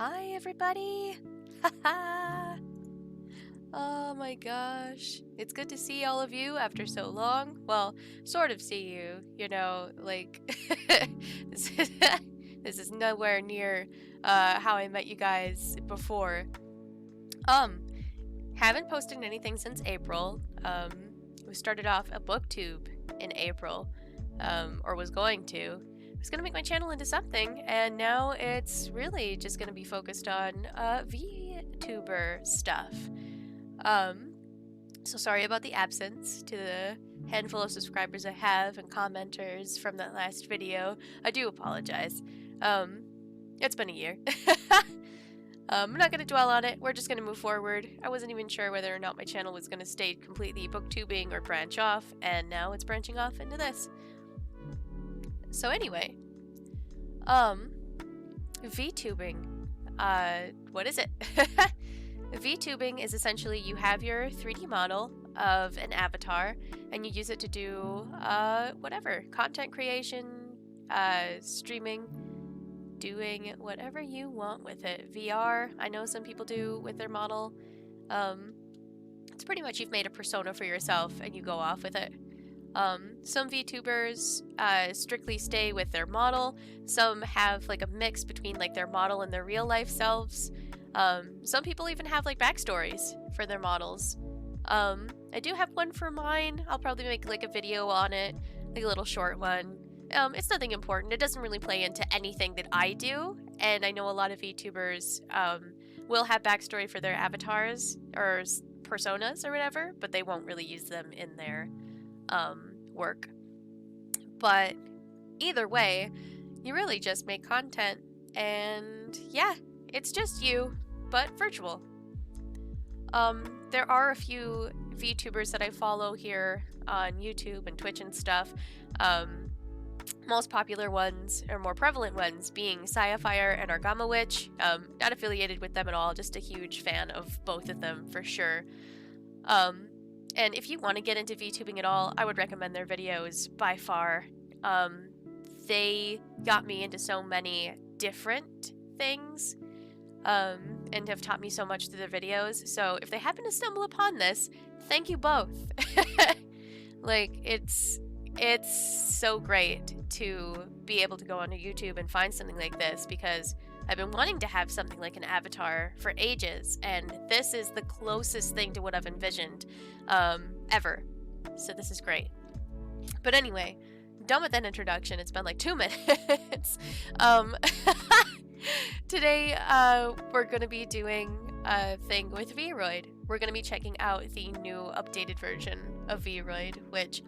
Hi, everybody! Haha! Oh my gosh. It's good to see all of you after so long. Well, sort of see you, like, this is, this is nowhere near how I met you guys before. Um, haven't posted anything since April. We started off a booktube in April, or was going to. I was gonna make my channel into something, and now it's really just gonna be focused on VTuber stuff. So sorry about the absence to the handful of subscribers I have and commenters from that last video. I do apologize. It's been a year. I'm not going to dwell on it. We're just going to move forward. I wasn't even sure whether or not my channel was going to stay completely booktubing or branch off, and now it's branching off into this. So anyway, VTubing. What is it? VTubing is essentially you have your 3D model of an avatar and you use it to do whatever, content creation, streaming, doing whatever you want with it. VR, I know some people do with their model. It's pretty much you've made a persona for yourself and you go off with it. Some VTubers strictly stay with their model. Some have like a mix between like their model and their real life selves. Some people even have like backstories for their models. I do have one for mine. I'll probably make like a video on it, like a little short one. It's nothing important. It doesn't really play into anything that I do, and I know a lot of VTubers will have backstory for their avatars or personas or whatever, but they won't really use them in their work. But either way, you really just make content, and yeah, it's just you, but virtual. There are a few VTubers that I follow here on YouTube and Twitch and stuff. Most popular ones, or more prevalent ones, being Sciafire and Argama Witch. Not affiliated with them at all, just a huge fan of both of them for sure. And if you want to get into VTubing at all, I would recommend their videos by far. They got me into so many different things, and have taught me so much through their videos. So if they happen to stumble upon this, thank you both. Like, it's so great to be able to go onto YouTube and find something like this, because I've been wanting to have something like an avatar for ages, and this is the closest thing to what I've envisioned ever. So this is great. But anyway, done with that introduction. It's been like 2 minutes. Today we're going to be doing a thing with Vroid. We're going to be checking out the new updated version of Vroid, which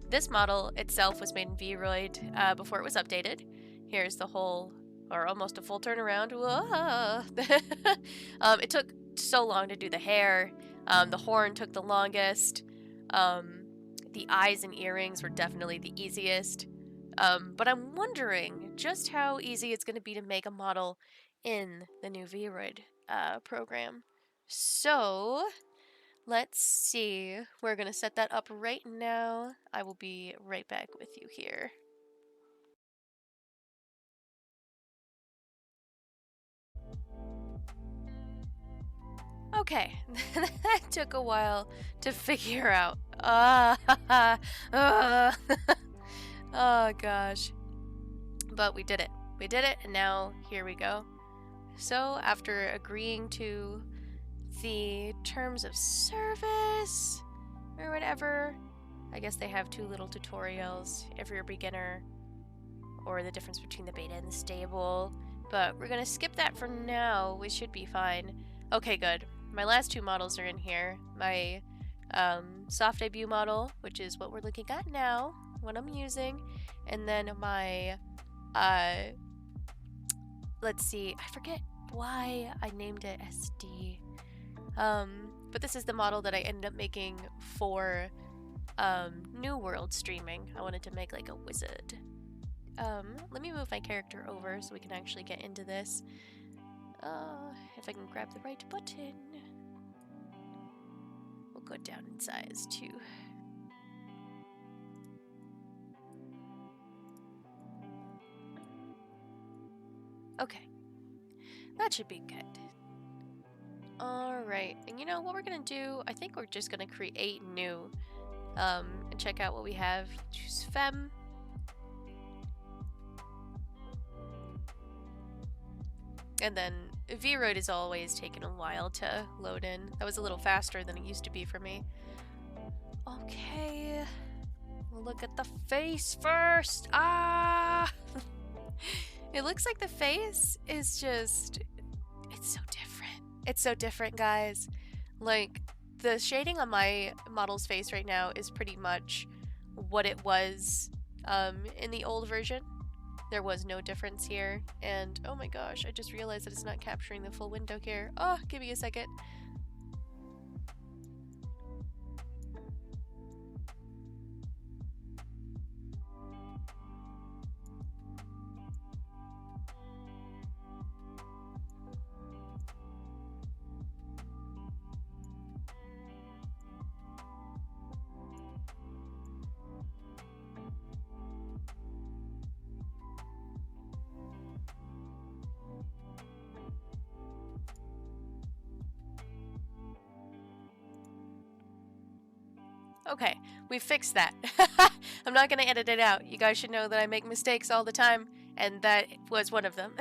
this model itself was made in Vroid before it was updated. Here's the whole, or almost a full turnaround. It took so long to do the hair. The horn took the longest. The eyes and earrings were definitely the easiest. But I'm wondering just how easy it's going to be to make a model in the new Vroid program. So let's see. We're going to set that up right now. I will be right back with you here. Okay, that took a while to figure out. Oh gosh. But we did it. We did it, and now here we go. So after agreeing to the terms of service or whatever, I guess they have 2 little tutorials if you're a beginner, or the difference between the beta and the stable, but we're gonna skip that for now. We should be fine. Okay, good. My last 2 models are in here. My soft debut model, which is what we're looking at now, what I'm using, and then my let's see, I forget why I named it SD. But this is the model that I ended up making for New World streaming. I wanted to make like a wizard. Let me move my character over so we can actually get into this. If I can grab the right button. We'll go down in size too. Okay. That should be good. Alright, and you know what we're gonna do? I think we're just gonna create new, and check out what we have. Choose Fem. And then Vroid is always taking a while to load in. That was a little faster than it used to be for me. Okay, we'll look at the face first. Ah! It looks like the face is just, it's so different. It's so different, guys. Like, the shading on my model's face right now is pretty much what it was in the old version. There was no difference here, and oh my gosh, I just realized that it's not capturing the full window here. Oh, give me a second. Okay, we fixed that. I'm not gonna edit it out. You guys should know that I make mistakes all the time, and that was one of them.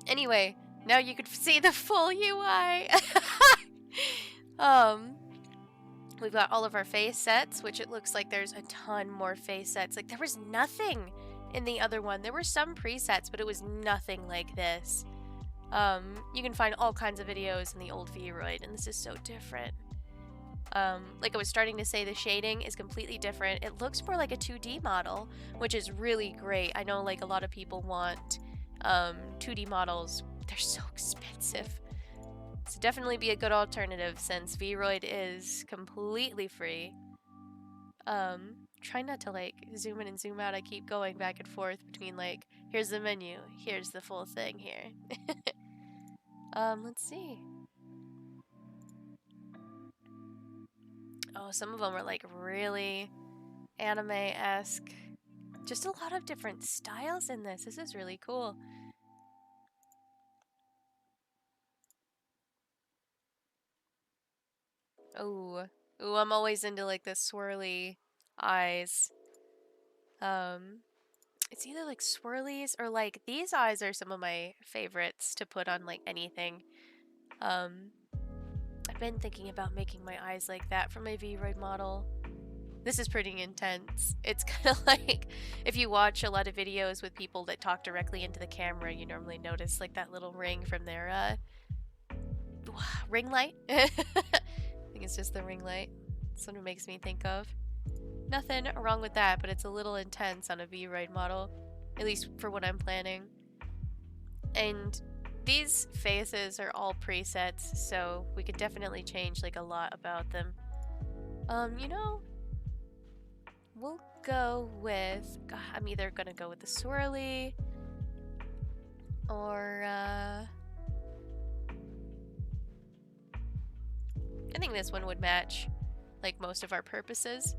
Anyway, now you can see the full UI. We've got all of our face sets, which it looks like there's a ton more face sets. Like, there was nothing in the other one. There were some presets, but it was nothing like this. You can find all kinds of videos in the old Vroid, and this is so different. Like I was starting to say, the shading is completely different. It looks more like a 2D model, which is really great. I know like a lot of people want 2D models. They're so expensive. So definitely be a good alternative since Vroid is completely free. Try not to like zoom in and zoom out. I keep going back and forth between like, here's the menu, here's the full thing here. Let's see. Oh, some of them are like really anime-esque. Just a lot of different styles in this. This is really cool. Oh, ooh, I'm always into like the swirly eyes. It's either like swirlies or like these eyes are some of my favorites to put on like anything. I've been thinking about making my eyes like that for my Vroid model. This is pretty intense. It's kind of like if you watch a lot of videos with people that talk directly into the camera, you normally notice like that little ring from their ring light. I think it's just the ring light. That's what it makes me think of. Nothing wrong with that, but it's a little intense on a Vroid model, at least for what I'm planning. And these faces are all presets, so we could definitely change like a lot about them. You know, we'll go with, I'm either gonna go with the swirly or I think this one would match like most of our purposes.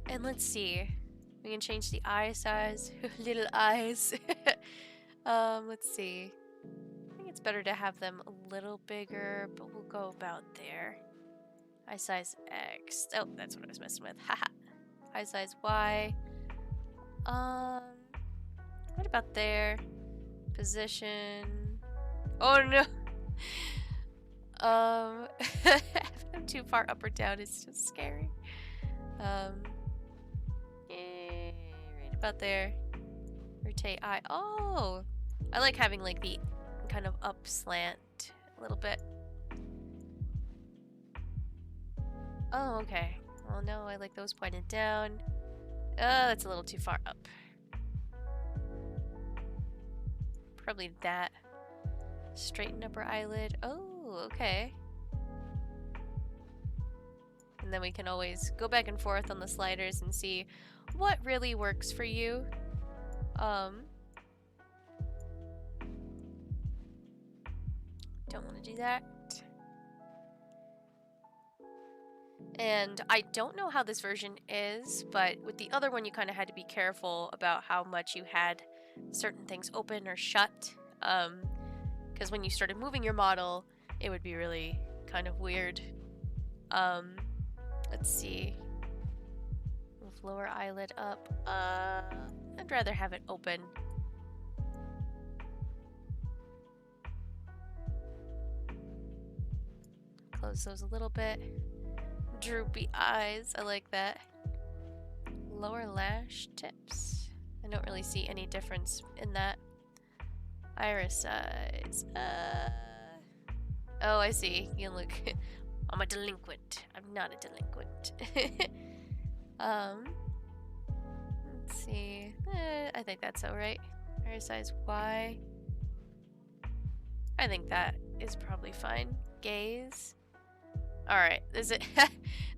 And let's see, we can change the eye size. Little eyes. Let's see, I think it's better to have them a little bigger, but we'll go about there. Eye size X. Oh, that's what I was messing with. Haha. Eye size Y. What about there? Position. Oh no. If I'm too far up or down, it's just scary. Right about there. Rotate eye. Oh, I like having like the kind of up slant a little bit. Oh, okay. Well, no, I like those pointed down. Oh, that's a little too far up. Probably that. Straighten upper eyelid. Oh, okay. And then we can always go back and forth on the sliders and see what really works for you. Don't want to do that. And I don't know how this version is, but with the other one you kind of had to be careful about how much you had certain things open or shut. Because when you started moving your model, it would be really kind of weird. Let's see. Move lower eyelid up. I'd rather have it open. Close those a little bit. Droopy eyes. I like that. Lower lash tips. I don't really see any difference in that. Iris size. Oh, I see. You look. I'm a delinquent. I'm not a delinquent. Let's see. I think that's alright. Iris size Y. I think that is probably fine. Gaze. Alright, this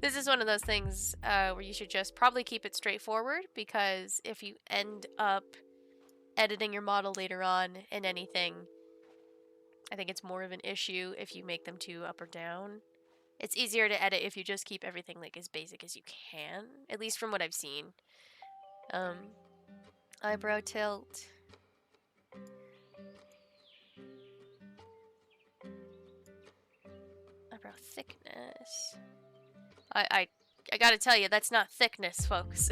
is one of those things where you should just probably keep it straightforward, because if you end up editing your model later on in anything, I think it's more of an issue if you make them too up or down. It's easier to edit if you just keep everything like as basic as you can, at least from what I've seen. Eyebrow tilt. Eyebrow thickness. I gotta tell you, that's not thickness, folks.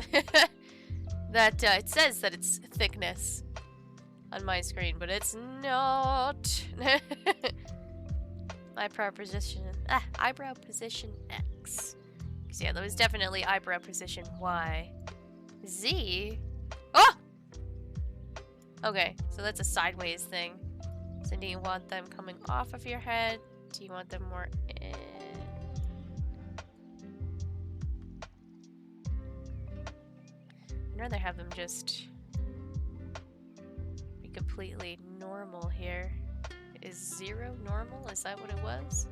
That it says that it's thickness on my screen, but it's not. Eyebrow position. Eyebrow position X. So yeah, that was definitely eyebrow position Y. Z. Oh. Okay, so that's a sideways thing. So do you want them coming off of your head? Do you want them more in? I'd rather have them just be completely normal here. Is 0 normal? Is that what it was?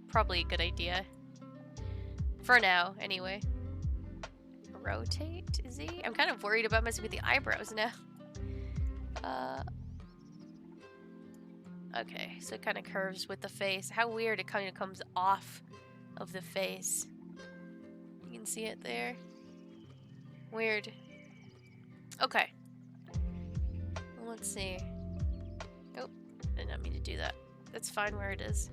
Probably a good idea. For now, anyway. Rotate Z? I'm kind of worried about messing with the eyebrows now. Okay, so it kind of curves with the face. How weird, it kind of comes off of the face. You can see it there. Weird. Okay. Well, let's see. Oh, I did not mean to do that. That's fine where it is.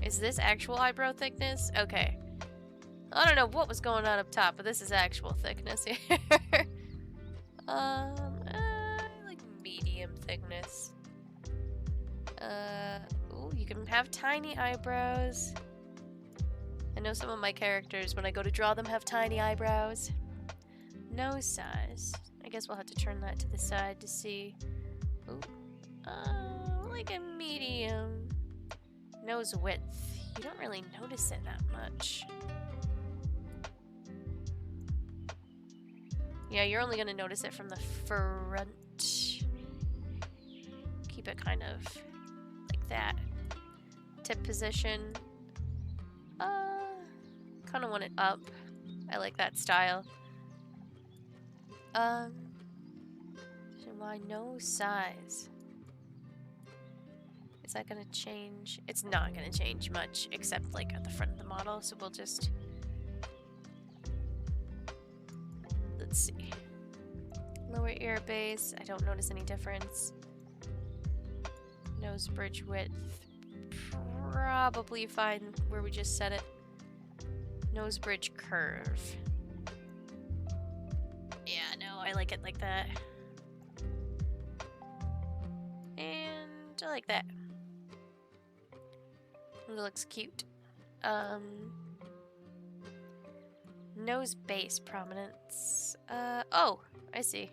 Is this actual eyebrow thickness? Okay. I don't know what was going on up top, but this is actual thickness here. Like medium thickness. Ooh, you can have tiny eyebrows. I know some of my characters, when I go to draw them, have tiny eyebrows. Nose size. I guess we'll have to turn that to the side to see. Ooh. Like a medium. Nose width. You don't really notice it that much. Yeah, you're only gonna notice it from the front. Keep it kind of like that. Tip position. Kind of want it up. I like that style. So my nose size. Is that gonna change? It's not gonna change much, except like at the front of the model, so we'll just... Let's see. Lower ear base, I don't notice any difference. Nose bridge width, probably fine where we just set it. Nose bridge curve. Yeah, no, I like it like that. And I like that. It looks cute. Nose base prominence. Oh, I see.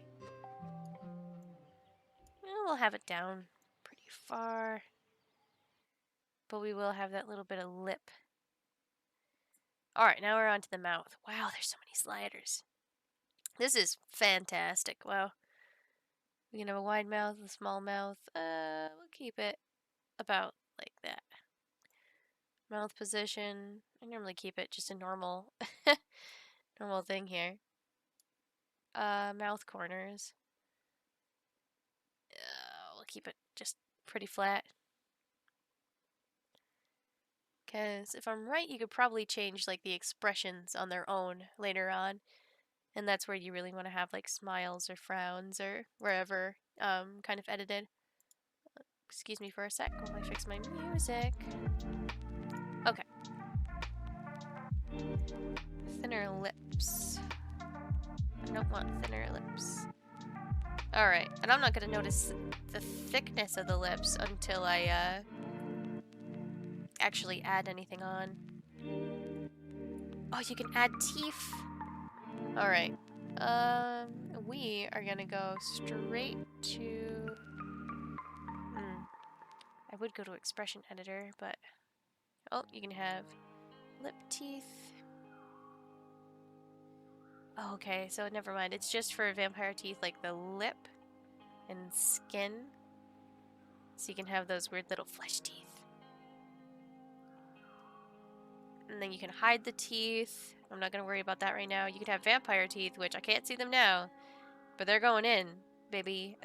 Well, we'll have it down pretty far. But we will have that little bit of lip. Alright, now we're on to the mouth. Wow, there's so many sliders. This is fantastic. Wow. We can have a wide mouth, a small mouth. We'll keep it about like that. Mouth position. I normally keep it just a normal normal thing here. Mouth corners. We'll keep it just pretty flat. Because if I'm right, you could probably change like the expressions on their own later on. And that's where you really want to have like smiles or frowns or wherever kind of edited. Excuse me for a sec while I fix my music. Okay. Thinner lips. I don't want thinner lips. Alright, and I'm not going to notice the thickness of the lips until I actually add anything on. Oh, you can add teeth. Alright. We are going to go straight to... I would go to expression editor, but... Oh, you can have lip teeth. Oh, okay, so never mind. It's just for vampire teeth, like the lip and skin. So you can have those weird little flesh teeth. And then you can hide the teeth. I'm not going to worry about that right now. You could have vampire teeth, which I can't see them now. But they're going in, baby.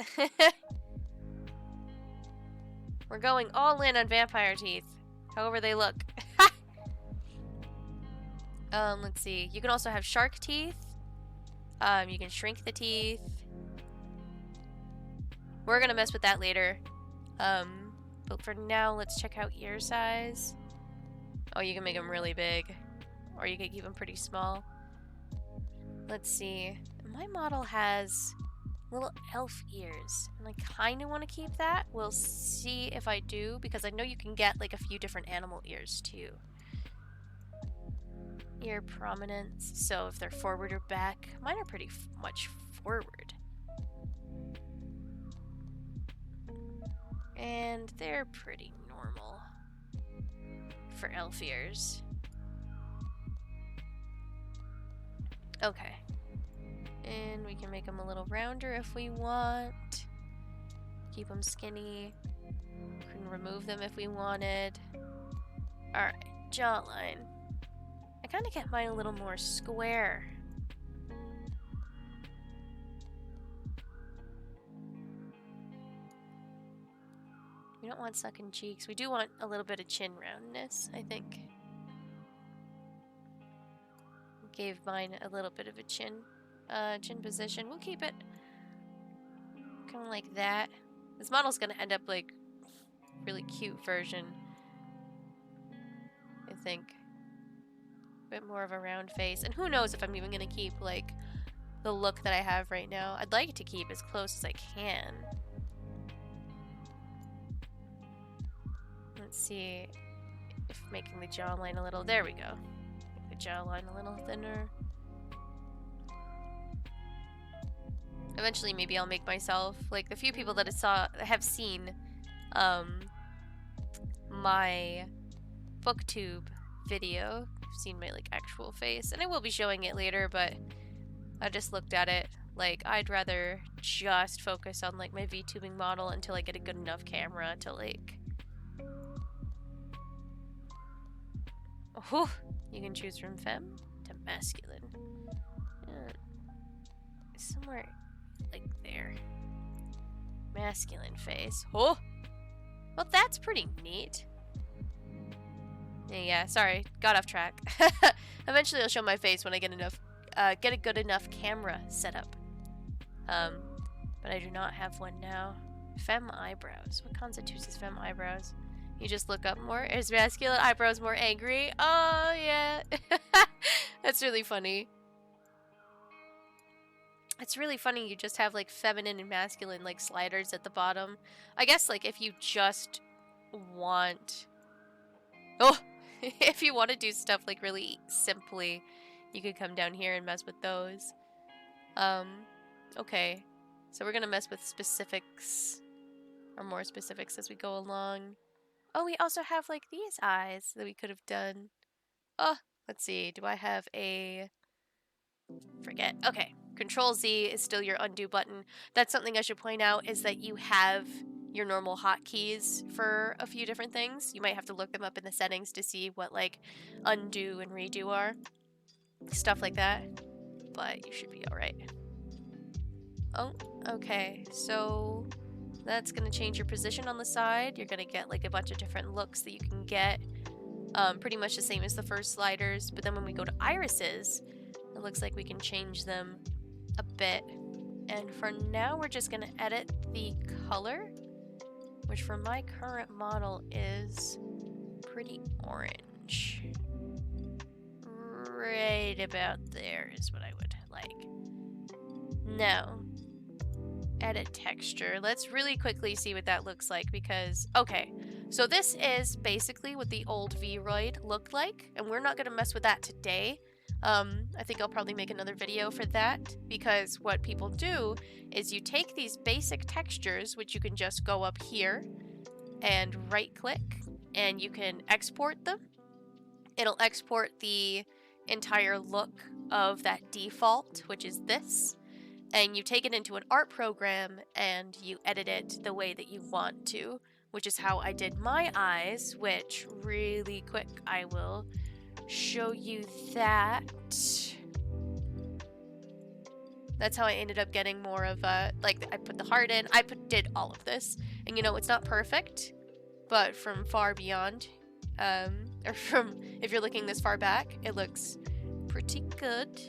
We're going all in on vampire teeth. However they look. Let's see. You can also have shark teeth. You can shrink the teeth. We're going to mess with that later. But for now, let's check out ear size. Oh, you can make them really big. Or you can keep them pretty small. Let's see. My model has little elf ears. And I kind of want to keep that. We'll see if I do. Because I know you can get like a few different animal ears too. Ear prominence. So if they're forward or back. Mine are pretty much forward. And they're pretty normal for elf ears. Okay. And we can make them a little rounder if we want. Keep them skinny. We can remove them if we wanted. Alright, jawline. I kind of get mine a little more square. We don't want sucking cheeks. We do want a little bit of chin roundness, I think. Gave mine a little bit of a chin position. We'll keep it kind of like that. This model's gonna end up like really cute version, I think. A bit more of a round face. And who knows if I'm even gonna keep like the look that I have right now. I'd like to keep as close as I can. Let's see if making the jawline a little... There we go. Make the jawline a little thinner. Eventually, maybe I'll make myself... Like, the few people that have seen my booktube video, have seen my, like, actual face. And I will be showing it later, but I just looked at it. Like, I'd rather just focus on, like, my VTubing model until I get a good enough camera to, like... Oh, you can choose from femme to masculine. Somewhere like there. Masculine face. Oh! Well, that's pretty neat. Yeah, sorry. Got off track. Eventually I'll show my face when I get a good enough camera set up. But I do not have one now. Femme eyebrows. What constitutes as femme eyebrows? You just look up more. Is masculine eyebrows more angry? Oh, yeah. That's really funny. It's really funny you just have, like, feminine and masculine, like, sliders at the bottom. I guess, like, if you just want... Oh! If you want to do stuff, like, really simply, you could come down here and mess with those. Okay. So we're gonna mess with specifics, or more specifics as we go along. Oh, we also have, like, these eyes that we could have done. Oh, let's see. Do I have a... Forget. Okay. Control Z is still your undo button. That's something I should point out, is that you have your normal hotkeys for a few different things. You might have to look them up in the settings to see what, like, undo and redo are. Stuff like that. But you should be alright. Oh, okay. So... that's going to change your position on the side. You're going to get like a bunch of different looks that you can get. Pretty much the same as the first sliders. But then when we go to irises, it looks like we can change them a bit. And for now, we're just gonna edit the color, which for my current model is pretty orange. Right about there is what I would like. Now, edit texture. Let's really quickly see what that looks like because, okay, so this is basically what the old Vroid looked like, and we're not going to mess with that today. I think I'll probably make another video for that because what people do is you take these basic textures, which you can just go up here and right click and you can export them. It'll export the entire look of that default, which is this, and you take it into an art program and you edit it the way that you want to, which is how I did my eyes, which really quick I will show you that. That's how I ended up getting more of a, like, I put the heart in, did all of this, and you know, it's not perfect, but from far beyond, or from, if you're looking this far back, it looks pretty good.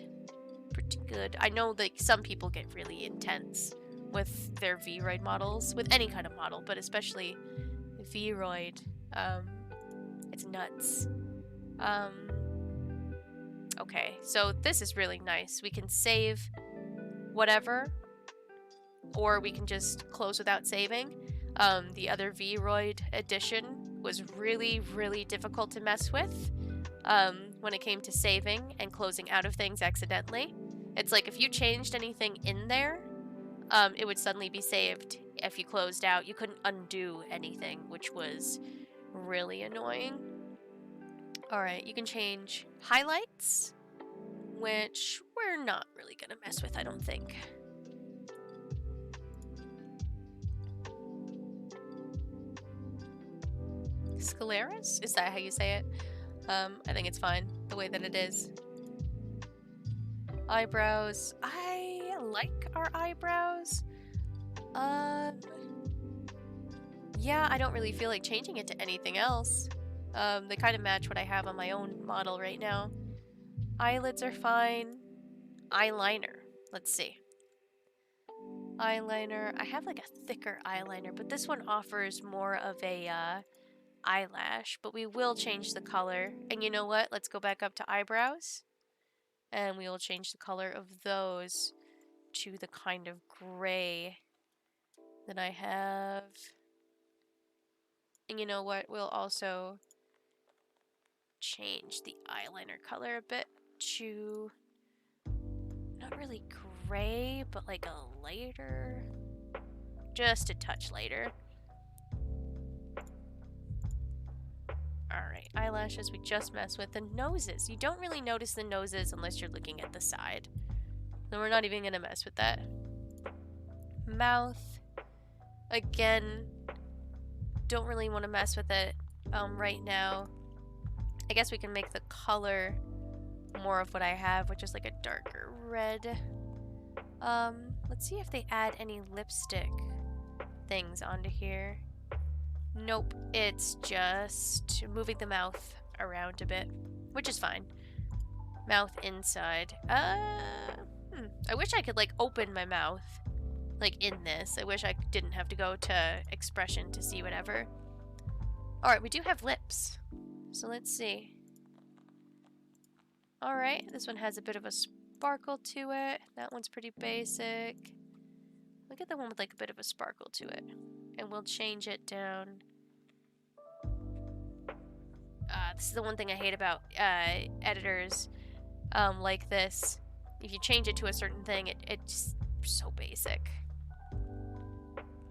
Pretty good. I know like some people get really intense with their Vroid models, with any kind of model, but especially Vroid. It's nuts. Okay, so this is really nice. We can save whatever, or we can just close without saving. The other Vroid edition was really, really difficult to mess with when it came to saving and closing out of things accidentally. It's like if you changed anything in there, it would suddenly be saved. If you closed out, you couldn't undo anything, which was really annoying. Alright, you can change highlights, which we're not really gonna mess with, I don't think. Scleras? Is that how you say it? I think it's fine, the way that it is. Eyebrows. I like our eyebrows. Yeah, I don't really feel like changing it to anything else. They kind of match what I have on my own model right now. Eyelids are fine. Eyeliner. Let's see. Eyeliner. I have like a thicker eyeliner, but this one offers more of a eyelash, but we will change the color. And you know what? Let's go back up to eyebrows. And we will change the color of those to the kind of gray that I have. And you know what? We'll also change the eyeliner color a bit to not really gray, but like a lighter, just a touch lighter. Alright, eyelashes we just messed with. The noses. You don't really notice the noses unless you're looking at the side. So we're not even going to mess with that. Mouth. Again, don't really want to mess with it right now. I guess we can make the color more of what I have, which is like a darker red. Let's see if they add any lipstick things onto here. Nope, it's just moving the mouth around a bit, which is fine. Mouth inside. I wish I could like open my mouth like in this. I wish I didn't have to go to expression to see whatever. Alright, we do have lips. So let's see. Alright, this one has a bit of a sparkle to it. That one's pretty basic. Look at the one with like a bit of a sparkle to it. And we'll change it down. This is the one thing I hate about editors like this. If you change it to a certain thing, it's so basic.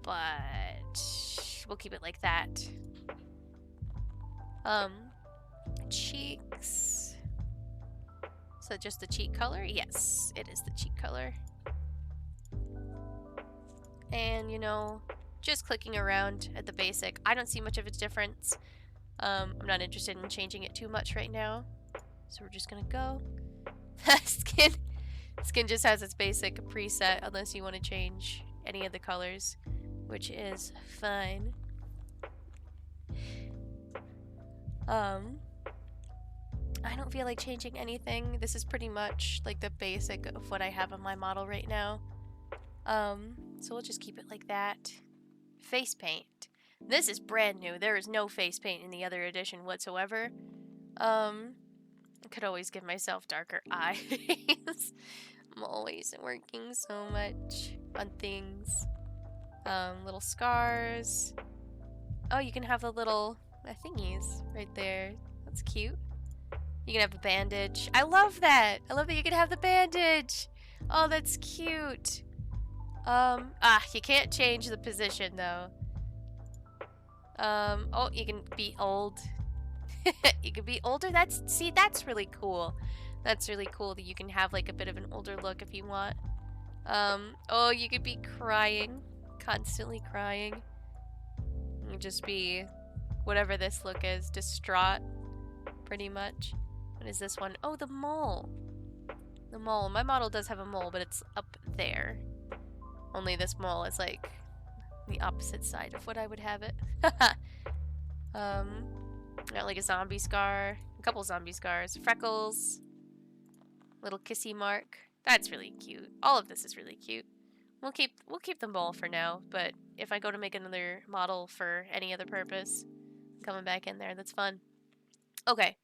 But we'll keep it like that. Cheeks. So just the cheek color? Yes, it is the cheek color. And, you know, just clicking around at the basic, I don't see much of a difference. I'm not interested in changing it too much right now. So we're just gonna go. Skin just has its basic preset unless you want to change any of the colors, which is fine. I don't feel like changing anything. This is pretty much like the basic of what I have on my model right now. So we'll just keep it like that. Face paint. This is brand new. There is no face paint in the other edition whatsoever. I could always give myself darker eyes. I'm always working so much on things. Little scars. Oh, you can have the little thingies right there. That's cute. You can have a bandage. I love that. I love that you can have the bandage. Oh, that's cute. You can't change the position though. Oh, you can be old. You can be older. That's really cool. That's really cool that you can have like a bit of an older look if you want. Oh, you could be crying. Constantly crying. You can just be whatever this look is, distraught, pretty much. What is this one? Oh, the mole. The mole. My model does have a mole, but it's up there. Only this mole is like the opposite side of what I would have it. Got like a zombie scar, a couple zombie scars, freckles, little kissy mark. That's really cute. All of this is really cute. We'll keep them all for now, but if I go to make another model for any other purpose, coming back in there, that's fun. Okay,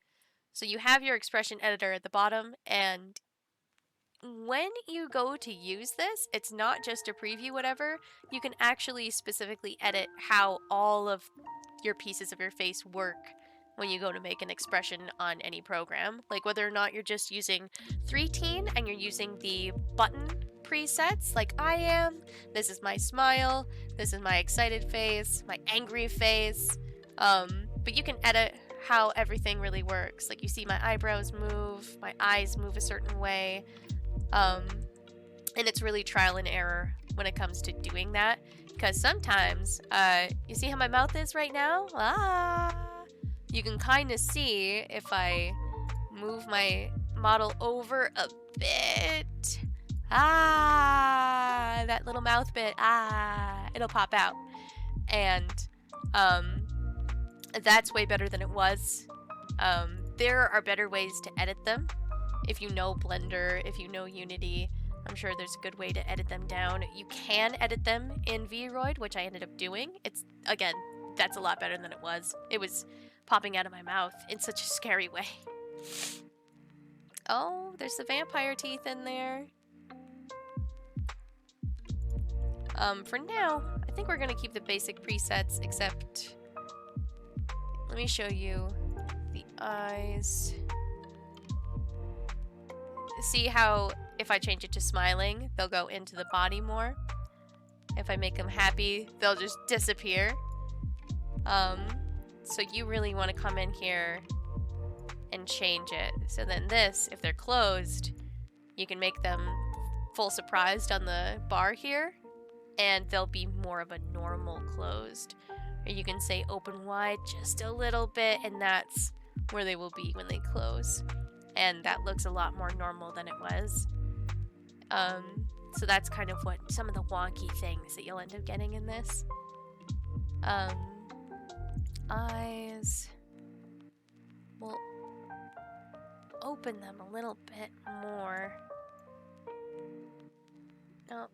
so you have your expression editor at the bottom, and when you go to use this, it's not just a preview whatever. You can actually specifically edit how all of your pieces of your face work when you go to make an expression on any program. Like whether or not you're just using 3-teen and you're using the button presets like I am. This is my smile. This is my excited face, my angry face. But you can edit how everything really works. Like you see my eyebrows move, my eyes move a certain way. And it's really trial and error when it comes to doing that. Because sometimes, you see how my mouth is right now? You can kind of see if I move my model over a bit. That little mouth bit. It'll pop out. And that's way better than it was. There are better ways to edit them. If you know Blender, if you know Unity, I'm sure there's a good way to edit them down. You can edit them in Vroid, which I ended up doing. It's, again, that's a lot better than it was. It was popping out of my mouth in such a scary way. Oh, there's the vampire teeth in there. For now, I think we're gonna keep the basic presets, except let me show you the eyes. See how if I change it to smiling, they'll go into the body more. If I make them happy, they'll just disappear. So you really want to come in here and change it. So then this, if they're closed, you can make them full surprised on the bar here, and they'll be more of a normal closed. Or you can say open wide just a little bit, and that's where they will be when they close. And that looks a lot more normal than it was. So that's kind of what some of the wonky things that you'll end up getting in this. Eyes. We'll open them a little bit more. Oh.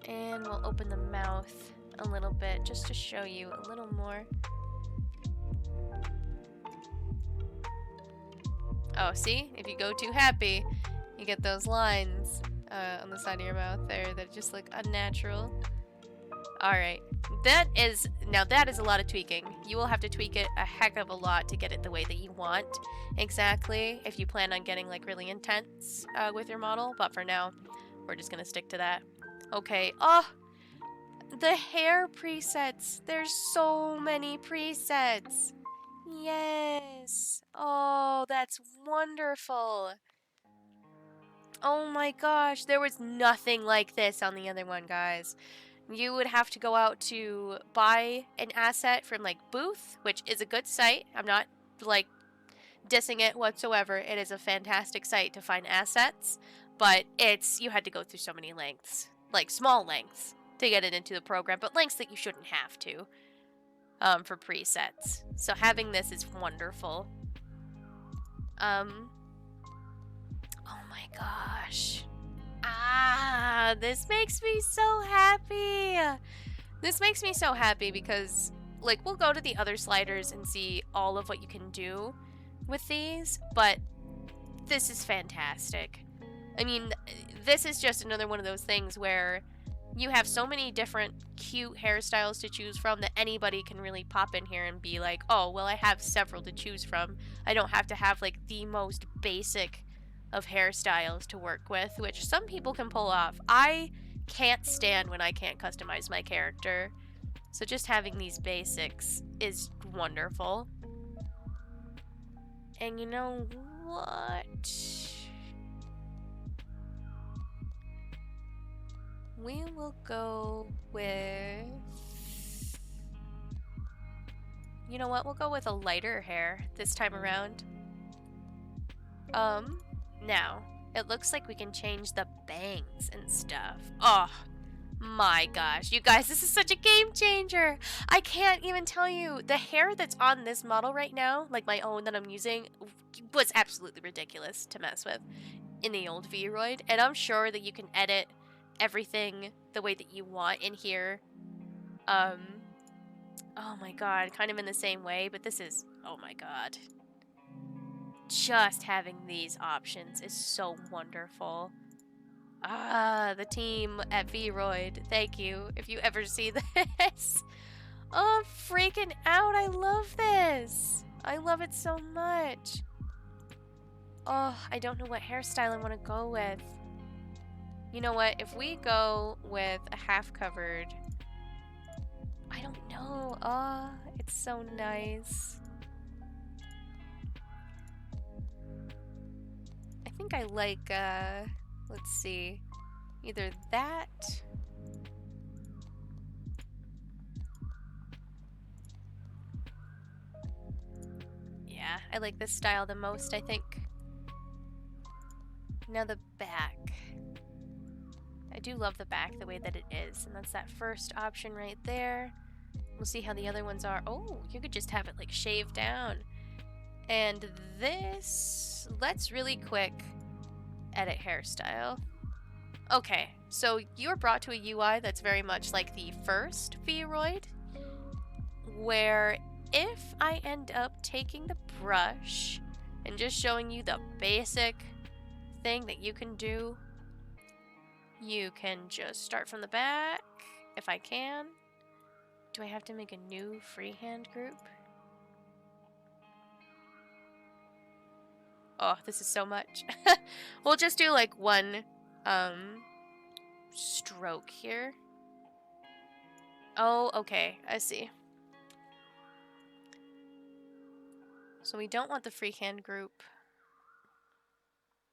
And we'll open the mouth a little bit just to show you a little more. Oh, see? If you go too happy, you get those lines on the side of your mouth there that just look unnatural. Alright. That is a lot of tweaking. You will have to tweak it a heck of a lot to get it the way that you want exactly if you plan on getting like really intense with your model. But for now, we're just gonna stick to that. Okay. Oh! The hair presets! There's so many presets! Yes! Oh, that's wonderful! Oh my gosh, there was nothing like this on the other one, guys. You would have to go out to buy an asset from like Booth, which is a good site. I'm not like dissing it whatsoever. It is a fantastic site to find assets, but you had to go through so many lengths, like small lengths, to get it into the program, but lengths that you shouldn't have to. for presets. So having this is wonderful. Oh my gosh. This makes me so happy. This makes me so happy because, like, we'll go to the other sliders and see all of what you can do with these, but this is fantastic. I mean, this is just another one of those things where you have so many different cute hairstyles to choose from that anybody can really pop in here and be like, oh, well, I have several to choose from. I don't have to have, like, the most basic of hairstyles to work with, which some people can pull off. I can't stand when I can't customize my character. So just having these basics is wonderful. And you know what? We will go with... You know what? We'll go with a lighter hair this time around. Now, it looks like we can change the bangs and stuff. Oh, my gosh. You guys, this is such a game changer. I can't even tell you. The hair that's on this model right now, like my own that I'm using, was absolutely ridiculous to mess with in the old Vroid. And I'm sure that you can edit everything the way that you want in here. Oh my god, kind of in the same way, but this is, oh my god. Just having these options is so wonderful. The team at Vroid, thank you if you ever see this. Oh, I'm freaking out. I love this. I love it so much. Oh, I don't know what hairstyle I want to go with. You know what? If we go with a half covered, I don't know. Oh, it's so nice. I think I like, let's see, either that. Yeah, I like this style the most, I think. Now the back. I do love the back the way that it is, and that's that first option right there. We'll see how the other ones are. Oh, you could just have it like shaved down. And this, let's really quick edit hairstyle. Okay, so you're brought to a UI that's very much like the first Vroid, where if I end up taking the brush and just showing you the basic thing that you can do, you can just start from the back, if I can. Do I have to make a new freehand group? Oh, this is so much. We'll just do like one stroke here. Oh, okay, I see. So we don't want the freehand group.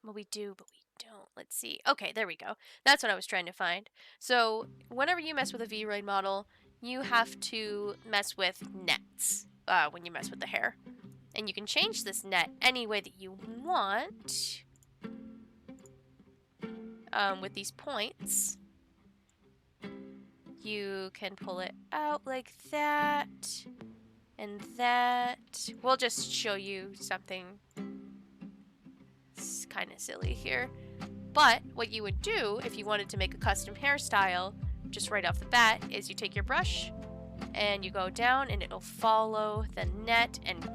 Well, we do, but we don't. Let's see. Okay, there we go. That's what I was trying to find. So whenever you mess with a Vroid model, you have to mess with nets when you mess with the hair. And you can change this net any way that you want with these points. You can pull it out like that and that. We'll just show you something kind of silly here. But what you would do if you wanted to make a custom hairstyle just right off the bat is you take your brush and you go down and it'll follow the net, and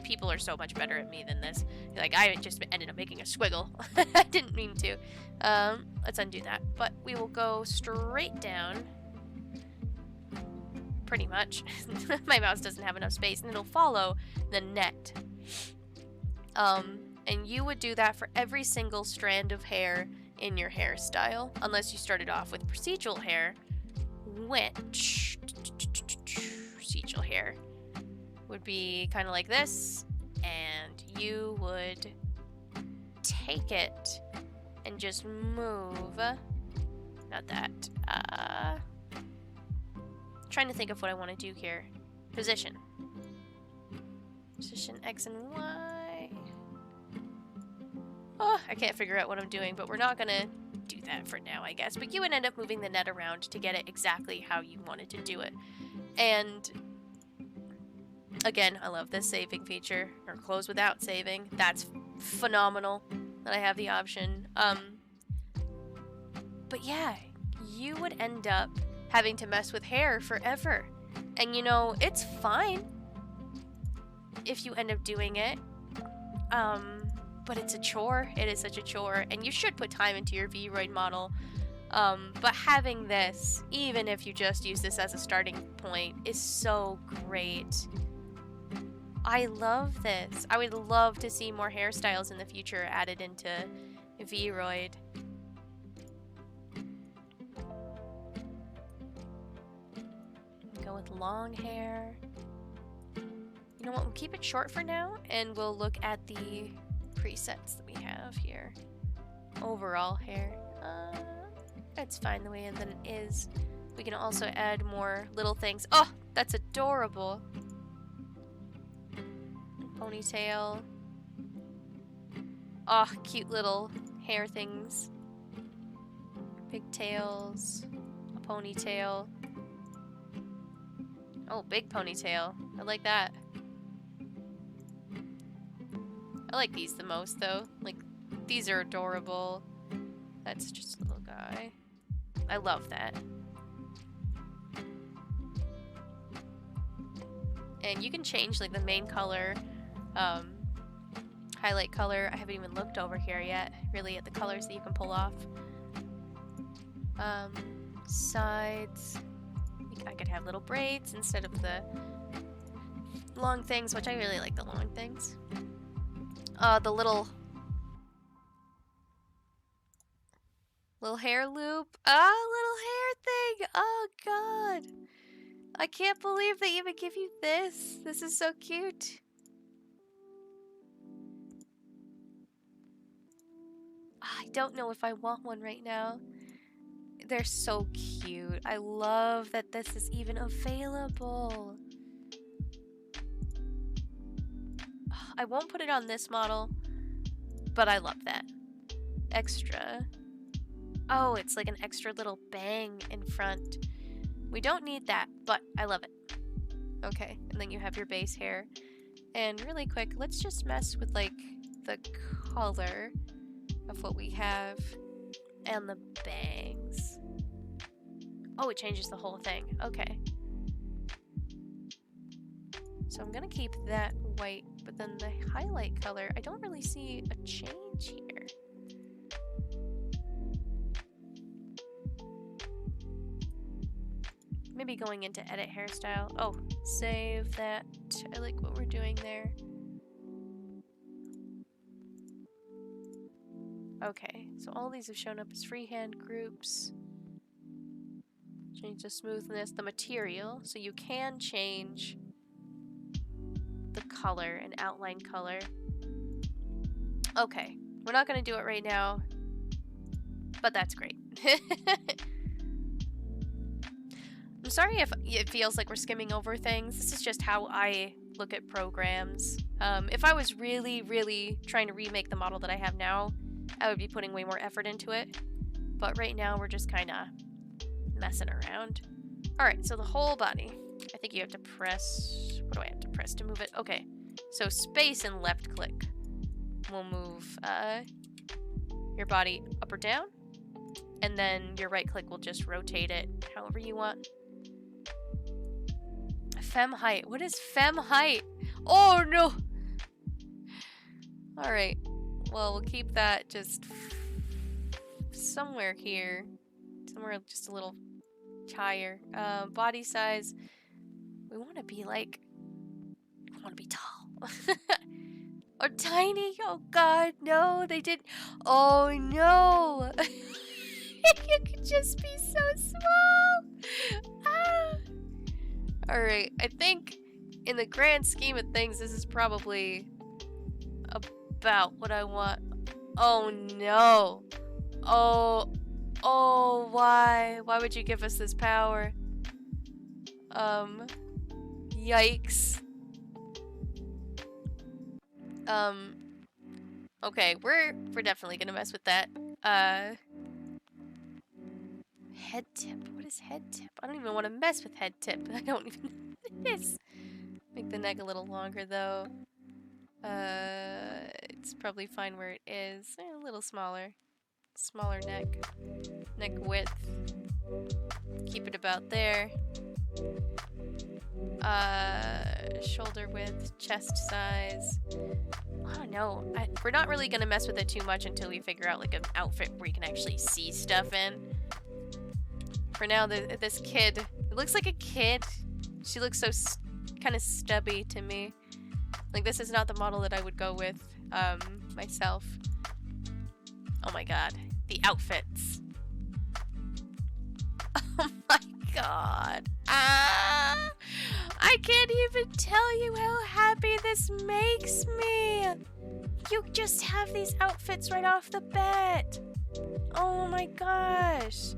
people are so much better at me than this. Like, I just ended up making a squiggle. I didn't mean to. Let's undo that. But we will go straight down. Pretty much. My mouse doesn't have enough space, and it'll follow the net. And you would do that for every single strand of hair in your hairstyle, unless you started off with procedural hair, which procedural hair would be kind of like this, and you would take it and just move, not that, trying to think of what I want to do here. Position X and Y. Oh, I can't figure out what I'm doing, but we're not gonna do that for now, I guess. But you would end up moving the net around to get it exactly how you wanted to do it. And Again, I love this saving feature, or close without saving. That's phenomenal that I have the option. But yeah, you would end up having to mess with hair forever. And you know, it's fine if you end up doing it. But it's a chore. It is such a chore, and you should put time into your Vroid model. But having this, even if you just use this as a starting point, is so great. I love this. I would love to see more hairstyles in the future added into Vroid. Go with long hair. You know what, we'll keep it short for now, and we'll look at the presets that we have here. Overall hair. That's fine the way that it is. We can also add more little things. Oh, that's adorable. Ponytail. Oh, cute little hair things. Pigtails. A ponytail. Oh, big ponytail. I like that. I like these the most, though. Like, these are adorable. That's just a little guy. I love that. And you can change, like, the main color, highlight color. I haven't even looked over here yet, really, at the colors that you can pull off. Sides. I could have little braids instead of the long things, which I really like the long things. The little hair loop. Little hair thing. Oh god. I can't believe they even give you this. This is so cute. I don't know if I want one right now. They're so cute. I love that this is even available. I won't put it on this model, but I love that. Extra. Oh, it's like an extra little bang in front. We don't need that, but I love it. Okay, and then you have your base hair. And really quick, let's just mess with like the color of what we have and the bangs. Oh, it changes the whole thing. Okay. So I'm gonna keep that white, but then the highlight color, I don't really see a change here. Maybe going into edit hairstyle. Oh, save that. I like what we're doing there. Okay, so all these have shown up as freehand groups. Change the smoothness, the material, so you can change the color and outline color. Okay, we're not gonna do it right now, but that's great. I'm sorry if it feels like we're skimming over things. This is just how I look at programs. If I was really, really trying to remake the model that I have now, I would be putting way more effort into it. But right now, we're just kind of messing around. Alright, so the whole body. I think you have to press... What do I have to press to move it? Okay, so space and left click will move your body up or down. And then your right click will just rotate it however you want. Femme height. What is femme height? Oh no! Alright. Well, we'll keep that just somewhere here. Somewhere just a little higher. Body size. We want to be like... We want to be tall. Or tiny. Oh god, no. They did... Oh no! You could just be so small! Ah! Alright, I think in the grand scheme of things, this is probably about what I want. Oh no. Oh, why? Why would you give us this power? Yikes. Okay, we're definitely gonna mess with that. Head tip. What is head tip? I don't even want to mess with head tip. I don't even know what it is. Make the neck a little longer though. It's probably fine where it is. A little smaller. Smaller neck. Neck width. Keep it about there. Shoulder width, chest size. I don't know. We're not really gonna mess with it too much until we figure out like an outfit where you can actually see stuff in. For now, this kid, it looks like a kid. She looks so kind of stubby to me. Like, this is not the model that I would go with myself. Oh my god. The outfits. Oh my god. I can't even tell you how happy this makes me. You just have these outfits right off the bat. Oh my gosh.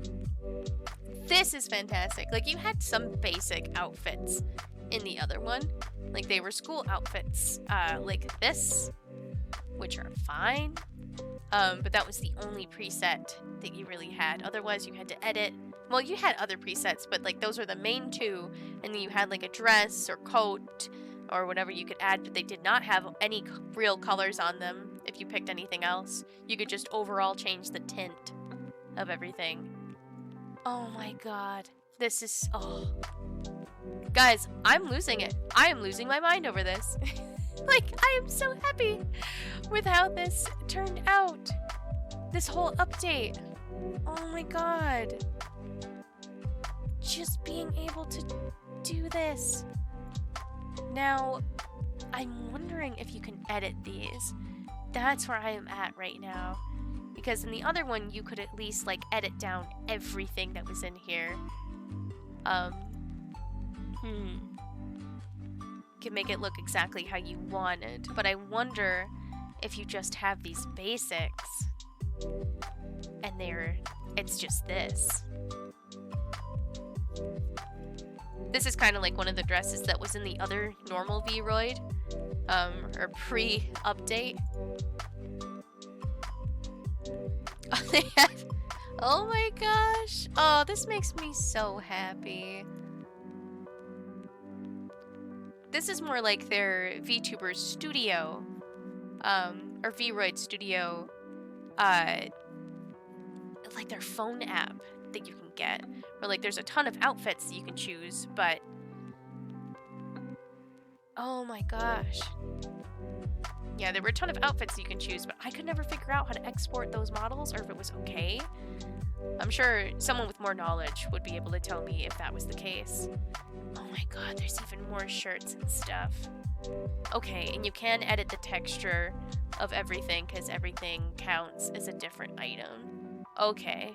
This is fantastic. Like, you had some basic outfits in the other one. Like, they were school outfits, like this, which are fine. But that was the only preset that you really had. Otherwise, you had to edit. Well, you had other presets, but like those are the main two. And then you had like a dress or coat or whatever you could add, but they did not have any real colors on them. If you picked anything else, you could just overall change the tint of everything. Oh my god. This is, oh. Guys, I'm losing it. I am losing my mind over this. Like, I am so happy with how this turned out. This whole update. Oh my god. Just being able to do this. Now, I'm wondering if you can edit these. That's where I am at right now. Because in the other one, you could at least, like, edit down everything that was in here. Could make it look exactly how you wanted. But I wonder if you just have these basics and it's just this. This is kind of like one of the dresses that was in the other normal Vroid, or pre-update. Oh, they have, oh my gosh. Oh, this makes me so happy. This is more like their VTuber Studio, or Vroid Studio, like their phone app that you can get. Where like there's a ton of outfits that you can choose, but oh my gosh. Yeah, there were a ton of outfits that you can choose, but I could never figure out how to export those models or if it was okay. I'm sure someone with more knowledge would be able to tell me if that was the case. Oh my god, there's even more shirts and stuff. Okay, and you can edit the texture of everything because everything counts as a different item. Okay.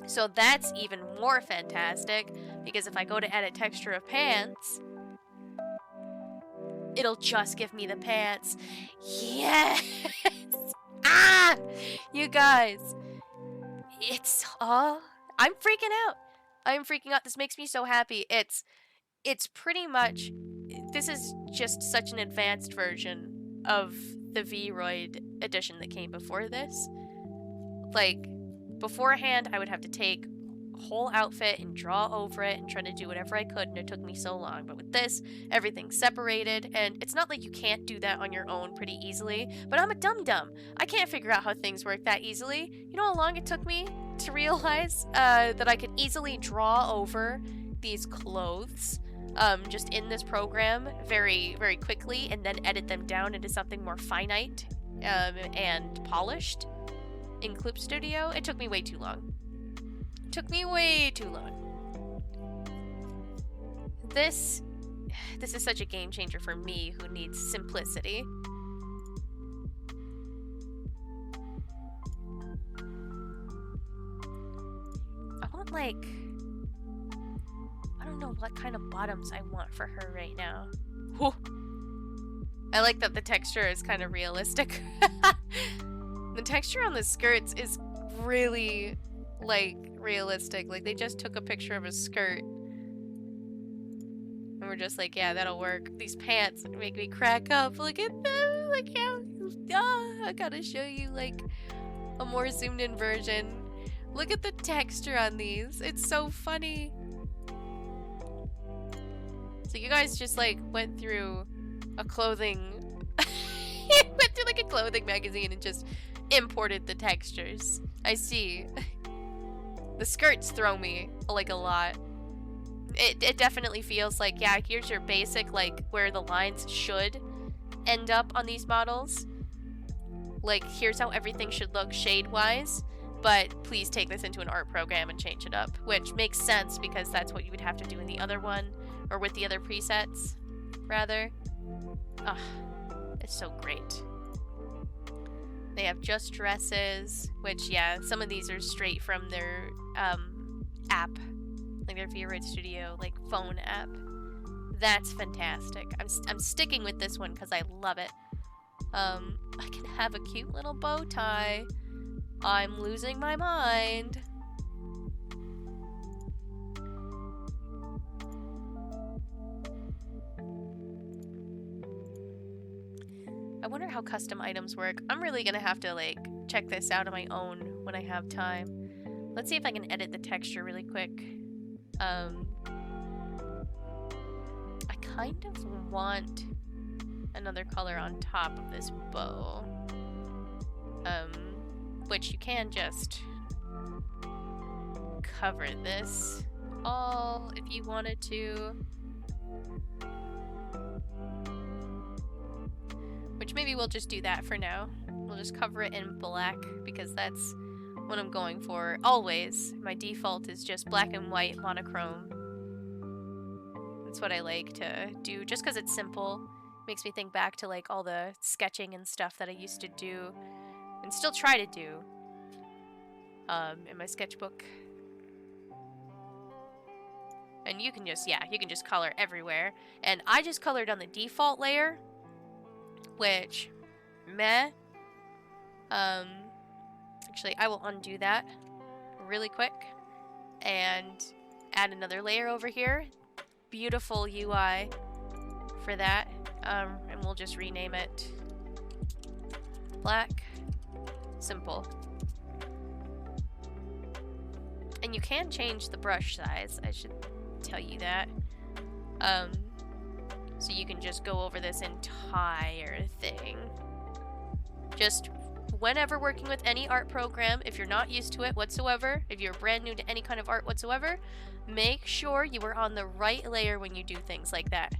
So that's even more fantastic because if I go to edit texture of pants, it'll just give me the pants. Yes! Ah! You guys. It's, I'm freaking out. I'm freaking out. This makes me so happy. It's pretty much, this is just such an advanced version of the Vroid edition that came before this. Like, beforehand, I would have to take a whole outfit and draw over it and try to do whatever I could, and it took me so long. But with this, everything's separated, and it's not like you can't do that on your own pretty easily, but I'm a dum-dum. I can't figure out how things work that easily. You know how long it took me to realize that I could easily draw over these clothes just in this program very, very quickly and then edit them down into something more finite and polished in Clip Studio? It took me way too long. It took me way too long. This is such a game changer for me who needs simplicity. I want, like, I don't know what kind of bottoms I want for her right now. Whew. I like that the texture is kind of realistic. The texture on the skirts is really, like, realistic. Like, they just took a picture of a skirt. And we're just like, yeah, that'll work. These pants make me crack up. Look at them. Look how, I gotta show you, like, a more zoomed in version. Look at the texture on these. It's so funny. So you guys just like went through a clothing went through like a clothing magazine and just imported the textures. I see. The skirts throw me like a lot. It definitely feels like, yeah, here's your basic, like where the lines should end up on these models. Like, here's how everything should look shade-wise, but please take this into an art program and change it up, which makes sense because that's what you would have to do in the other one, or with the other presets, rather. Ugh, it's so great. They have just dresses, which, yeah, some of these are straight from their app, like their Vroid Studio, like phone app. That's fantastic. I'm sticking with this one because I love it. I can have a cute little bow tie. I'm losing my mind. I wonder how custom items work. I'm really gonna have to like check this out on my own when I have time. Let's see if I can edit the texture really quick. I kind of want another color on top of this bow. Which you can just cover this all if you wanted to. Which maybe we'll just do that for now. We'll just cover it in black because that's what I'm going for. Always. My default is just black and white monochrome. That's what I like to do just because it's simple. Makes me think back to like all the sketching and stuff that I used to do and still try to do in my sketchbook. And you can just, yeah, you can just color everywhere. And I just colored on the default layer, which, meh. Actually, I will undo that really quick and add another layer over here. Beautiful UI for that. And we'll just rename it black, simple. And you can change the brush size, I should tell you that. So you can just go over this entire thing. Just whenever working with any art program, if you're not used to it whatsoever, if you're brand new to any kind of art whatsoever, make sure you are on the right layer when you do things like that.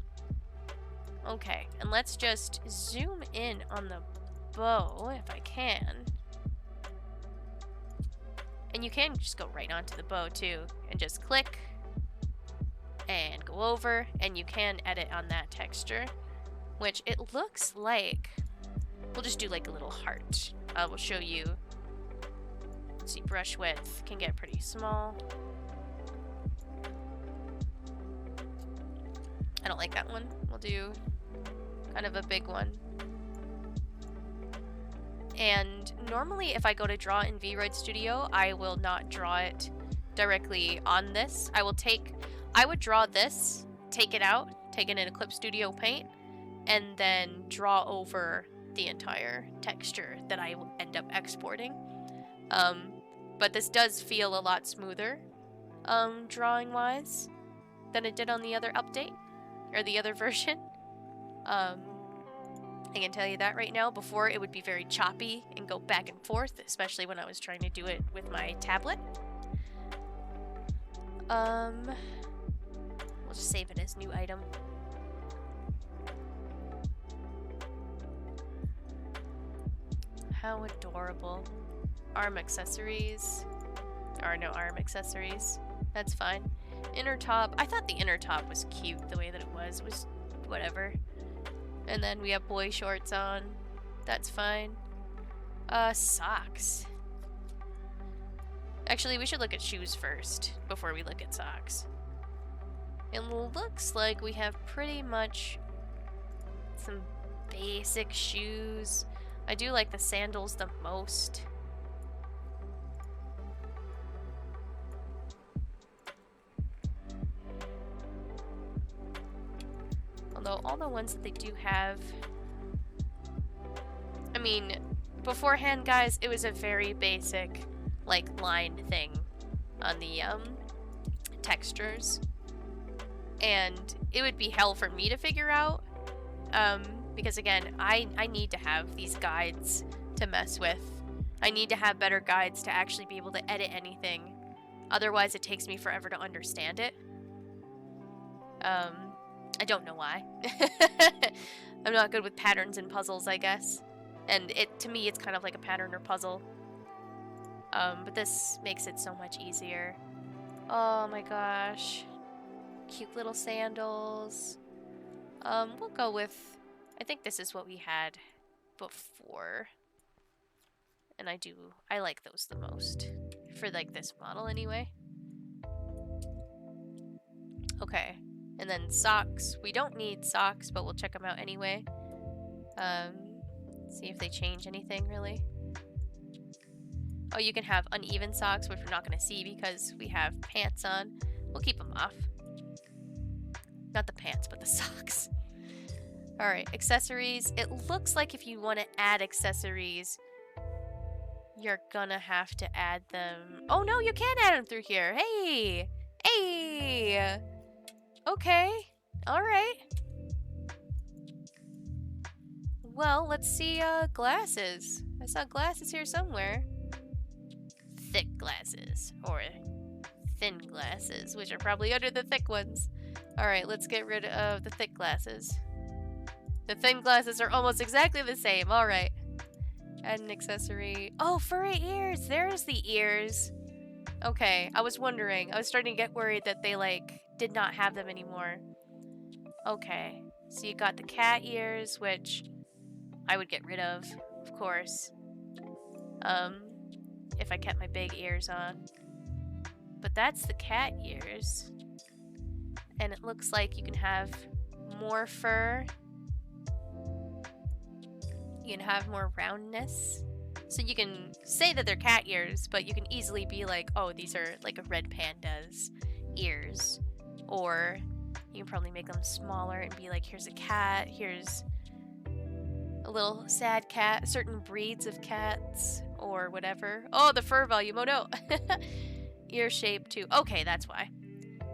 Okay, and let's just zoom in on the bow if I can. And you can just go right onto the bow too, and just click and go over, and you can edit on that texture, which it looks like, we'll just do like a little heart. I will show you. Let's see, brush width can get pretty small. I don't like that one. We'll do kind of a big one. And normally if I go to draw in Vroid Studio, I will not draw it directly on this. I would draw this, take it out, take it in Clip Studio Paint, and then draw over the entire texture that I will end up exporting. But this does feel a lot smoother, drawing-wise, than it did on the other update, or the other version. I can tell you that right now. Before, it would be very choppy and go back and forth, especially when I was trying to do it with my tablet. We'll just save it as new item. How adorable. Arm accessories. There are no arm accessories. That's fine. Inner top. I thought the inner top was cute the way that it was whatever. And then we have boy shorts on. That's fine. Socks. Actually, we should look at shoes first before we look at socks. It looks like we have pretty much some basic shoes. I do like the sandals the most. Although all the ones that they do have, I mean, beforehand, guys, it was a very basic, like, line thing on the textures. and it would be hell for me to figure out. Because again, I need to have these guides to mess with. I need to have better guides to actually be able to edit anything. Otherwise, it takes me forever to understand it. I don't know why. I'm not good with patterns and puzzles, I guess. And to me, it's kind of like a pattern or puzzle. But this makes it so much easier. Oh my gosh. Cute little sandals. We'll go with... I think this is what we had before. And I like those the most. For like this model anyway. Okay. And then socks. We don't need socks, but we'll check them out anyway. See if they change anything, really. Oh, you can have uneven socks, which we're not going to see because we have pants on. We'll keep them off. Not the pants, but the socks. Alright, accessories. It looks like if you want to add accessories, you're gonna have to add them. Oh no, you can add them through here. Hey! Hey! Okay. Alright. Well, let's see glasses. I saw glasses here somewhere. Thick glasses. Or thin glasses, which are probably under the thick ones. Alright, let's get rid of the thick glasses. The thin glasses are almost exactly the same. Alright. Add an accessory. Oh, furry ears! There's the ears. Okay, I was wondering. I was starting to get worried that they, like, did not have them anymore. Okay. So you got the cat ears, which I would get rid of course. If I kept my big ears on. But that's the cat ears. And it looks like you can have more fur. You can have more roundness. So you can say that they're cat ears, but you can easily be like, oh, these are like a red panda's ears. Or you can probably make them smaller and be like, here's a cat, here's a little sad cat, certain breeds of cats, or whatever. Oh, the fur volume, oh no. Ear shape too. Okay, that's why.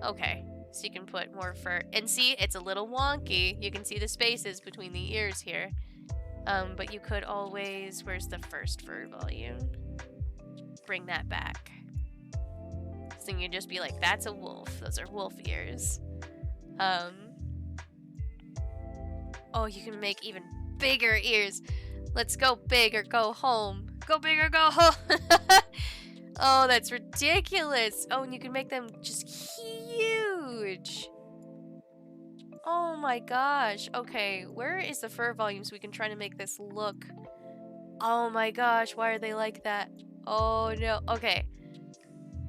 Okay, so you can put more fur. And see, it's a little wonky. You can see the spaces between the ears here. But you could always, where's the first fur volume? Bring that back. So you can just be like, that's a wolf. Those are wolf ears. Oh, you can make even bigger ears. Let's go big or go home. Go big or go home. Oh, that's ridiculous. Oh, and you can make them just huge. Oh my gosh. Okay, where is the fur volume so we can try to make this look? Oh my gosh, why are they like that? Oh no. Okay.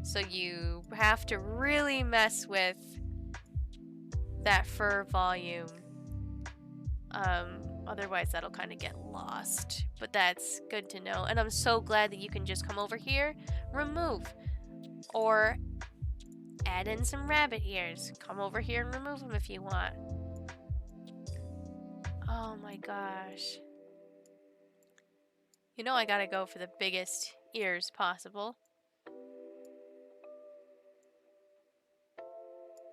So you have to really mess with that fur volume. Otherwise that'll kind of get lost. But that's good to know. And I'm so glad that you can just come over here, remove, or add in some rabbit ears. Come over here and remove them if you want. Oh my gosh. You know I gotta go for the biggest ears possible.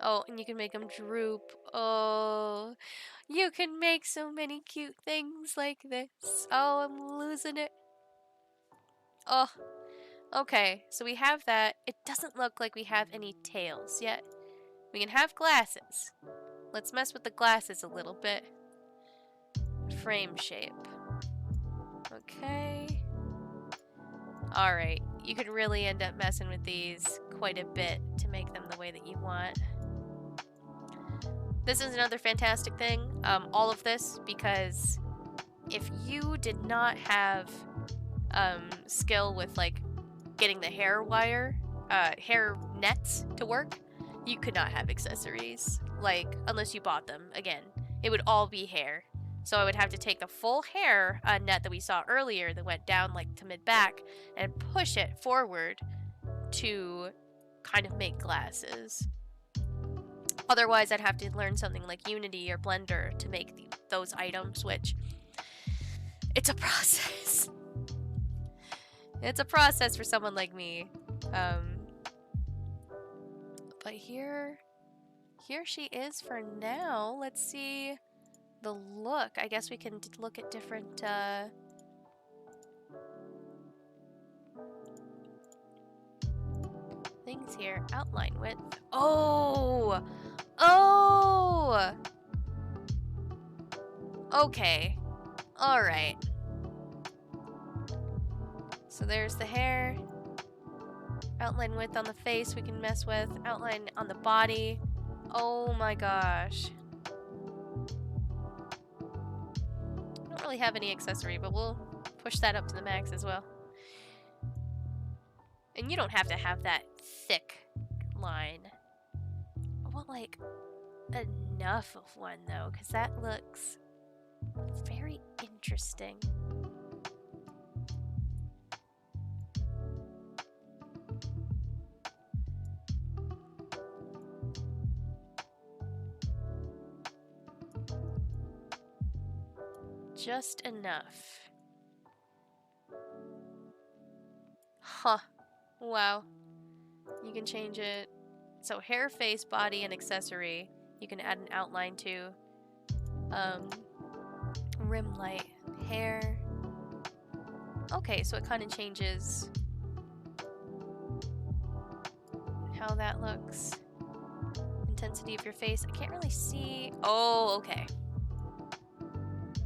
Oh, and you can make them droop. Oh, you can make so many cute things like this. Oh, I'm losing it. Oh, okay. So we have that. It doesn't look like we have any tails yet. We can have glasses. Let's mess with the glasses a little bit. Frame shape. Okay. Alright. You could really end up messing with these quite a bit to make them the way that you want. This is another fantastic thing, all of this, because if you did not have skill with like getting the hair nets to work, you could not have accessories, like unless you bought them. Again, it would all be hair. So I would have to take the full hair net that we saw earlier that went down like to mid-back and push it forward to kind of make glasses. Otherwise, I'd have to learn something like Unity or Blender to make those items, which it's a process. It's a process for someone like me. But here here she is for now. Let's see the look. I guess we can look at different things here. Outline width. Oh! Oh! Okay. Alright. So there's the hair. Outline width on the face we can mess with. Outline on the body. Oh my gosh. I don't really have any accessory, but we'll push that up to the max as well. And you don't have to have that thick line. I want like enough of one though, because that looks very interesting. Just enough. Huh. Wow. You can change it. So hair, face, body, and accessory. You can add an outline to. Rim light. Hair. Okay, so it kind of changes how that looks. Intensity of your face. I can't really see. Oh, okay.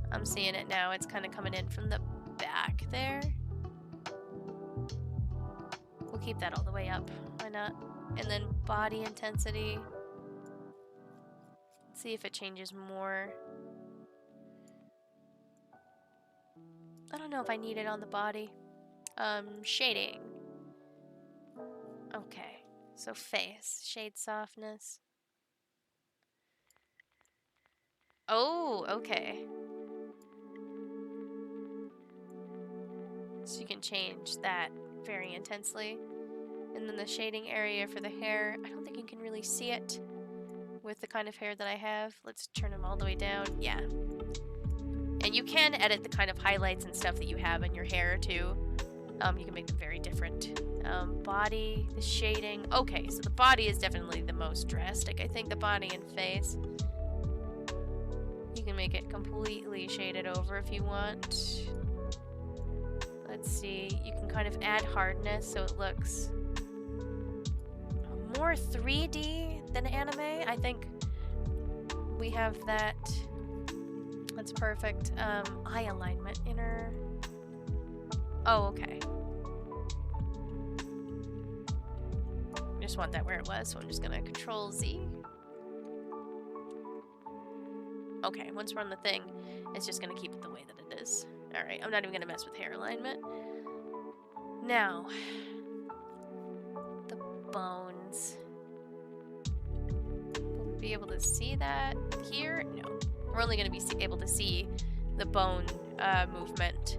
I'm seeing it now. It's kind of coming in from the back there. We'll keep that all the way up. Why not? And then body intensity. Let's see if it changes more. I don't know if I need it on the body. Shading. Okay. So face. Shade softness. Oh, okay. So you can change that very intensely. And then the shading area for the hair, I don't think you can really see it with the kind of hair that I have. Let's turn them all the way down. Yeah. And you can edit the kind of highlights and stuff that you have in your hair too. You can make them very different. Body, the shading. Okay, so the body is definitely the most drastic. I think the body and face. You can make it completely shaded over if you want. Let's see, you can kind of add hardness so it looks more 3D than anime. I think we have that. That's perfect. Eye alignment, inner. Oh, okay. I just want that where it was, so I'm just gonna Control Z. Okay, once we're on the thing, it's just gonna keep it the way that it is. Alright, I'm not even gonna mess with hair alignment. Now, the bones. Will we be able to see that here? No. We're only gonna be able to see the bone movement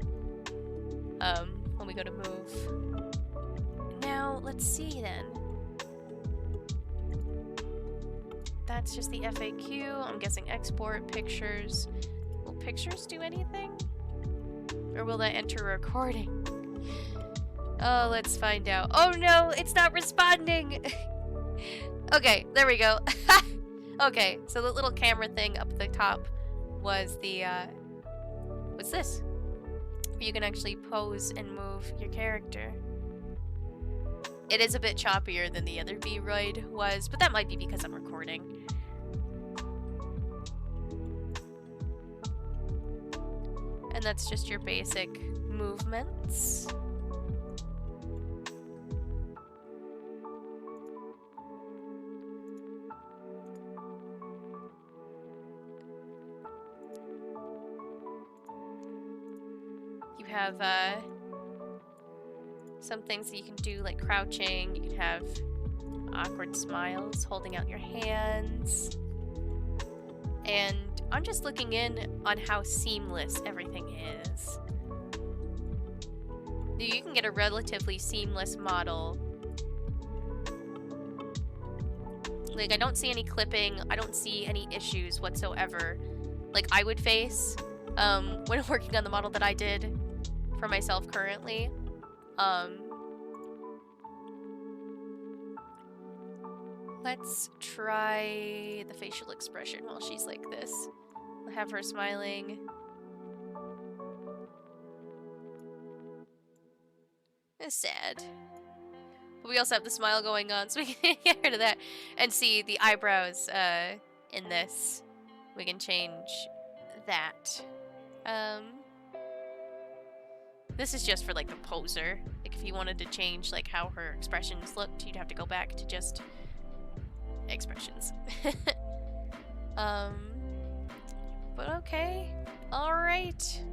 when we go to move. Now, let's see then. That's just the FAQ. I'm guessing export, pictures. Will pictures do anything? Or will that enter recording? Oh, let's find out. Oh no, it's not responding! Okay, there we go. Okay, so the little camera thing up at the top was the, what's this? You can actually pose and move your character. It is a bit choppier than the other Vroid was, but that might be because I'm recording. And that's just your basic movements. You have some things that you can do, like crouching. You can have awkward smiles, holding out your hands. And I'm just looking in on how seamless everything is. You can get a relatively seamless model. Like, I don't see any clipping. I don't see any issues whatsoever. Like I would face when working on the model that I did for myself currently. Let's try the facial expression while she's like this. I'll have her smiling. It's sad. But we also have the smile going on, so we can get rid of that. And see the eyebrows in this. We can change that. This is just for like the poser. Like if you wanted to change like how her expressions looked, you'd have to go back to just expressions. But okay. All right.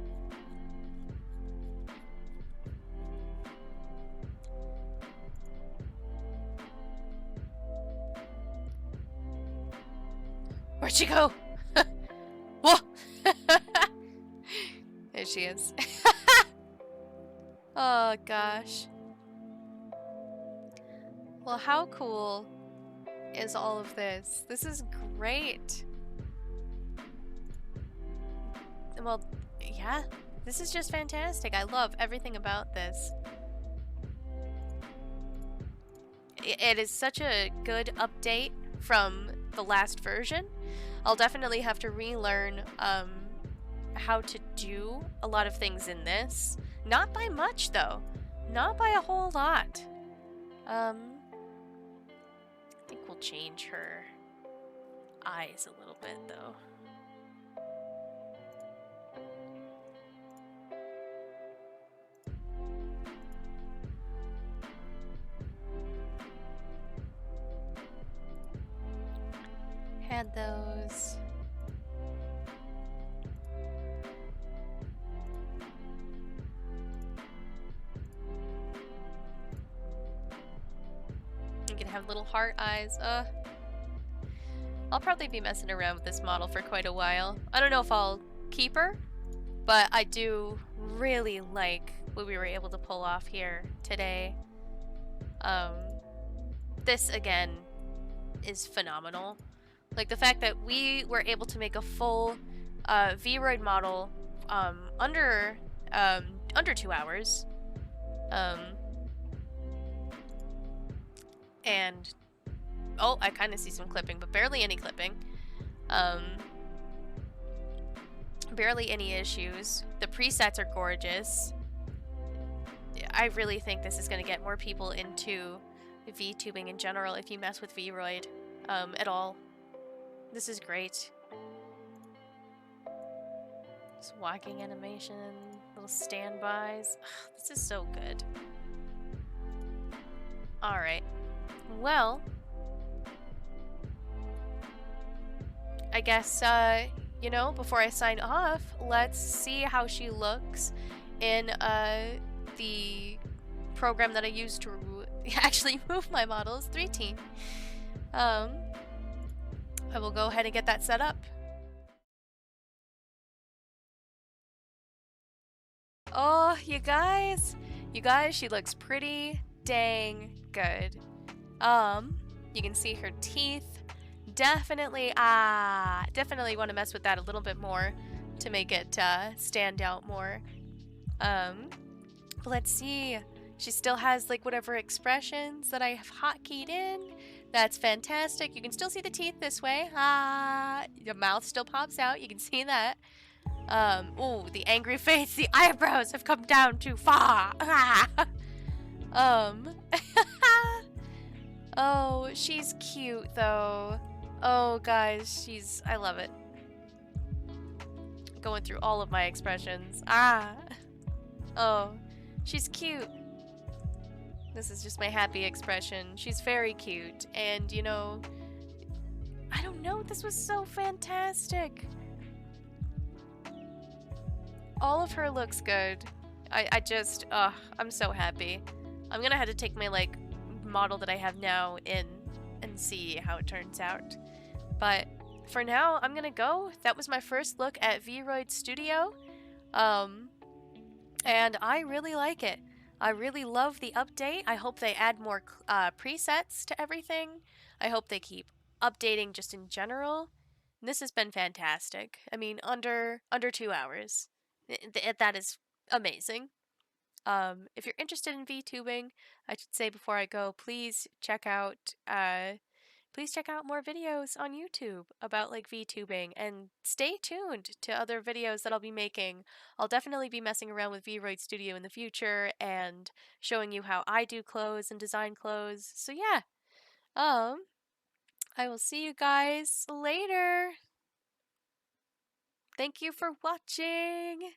Where'd she go? Whoa! There she is. Oh gosh. Well, how cool is all of this? This is great. Well, yeah, this is just fantastic. I love everything about this. It is such a good update from the last version. I'll definitely have to relearn how to do a lot of things in this. Not by much, though. Not by a whole lot. I think we'll change her eyes a little bit, though. Had those. You can have little heart eyes. I'll probably be messing around with this model for quite a while. I don't know if I'll keep her, but I do really like what we were able to pull off here today. This again is phenomenal. Like the fact that we were able to make a full Vroid model under 2 hours. And oh, I kind of see some clipping, but barely any clipping. Barely any issues. The presets are gorgeous. I really think this is going to get more people into VTubing in general if you mess with Vroid at all. This is great. Just walking animation, little standbys. This is so good. Alright. Well, I guess, you know, before I sign off, let's see how she looks in the program that I use to actually move my models, 3T. I will go ahead and get that set up. Oh, you guys, she looks pretty dang good. You can see her teeth. Definitely want to mess with that a little bit more to make it stand out more. Let's see. She still has like whatever expressions that I have hotkeyed in. That's fantastic. You can still see the teeth this way. The mouth still pops out. You can see that. Ooh, the angry face. The eyebrows have come down too far. Oh, she's cute though. Oh, guys, I love it. Going through all of my expressions. Oh, she's cute. This is just my happy expression. She's very cute. And, you know, I don't know, this was so fantastic. All of her looks good. I just, I'm so happy. I'm gonna have to take my, like, model that I have now in and see how it turns out. But for now, I'm gonna go. That was my first look at Vroid Studio. And I really like it. I really love the update. I hope they add more presets to everything. I hope they keep updating just in general. This has been fantastic. I mean, under 2 hours. That is amazing. If you're interested in VTubing, I should say before I go, please check out please check out more videos on YouTube about like VTubing and stay tuned to other videos that I'll be making. I'll definitely be messing around with Vroid Studio in the future and showing you how I do clothes and design clothes. So yeah, I will see you guys later. Thank you for watching.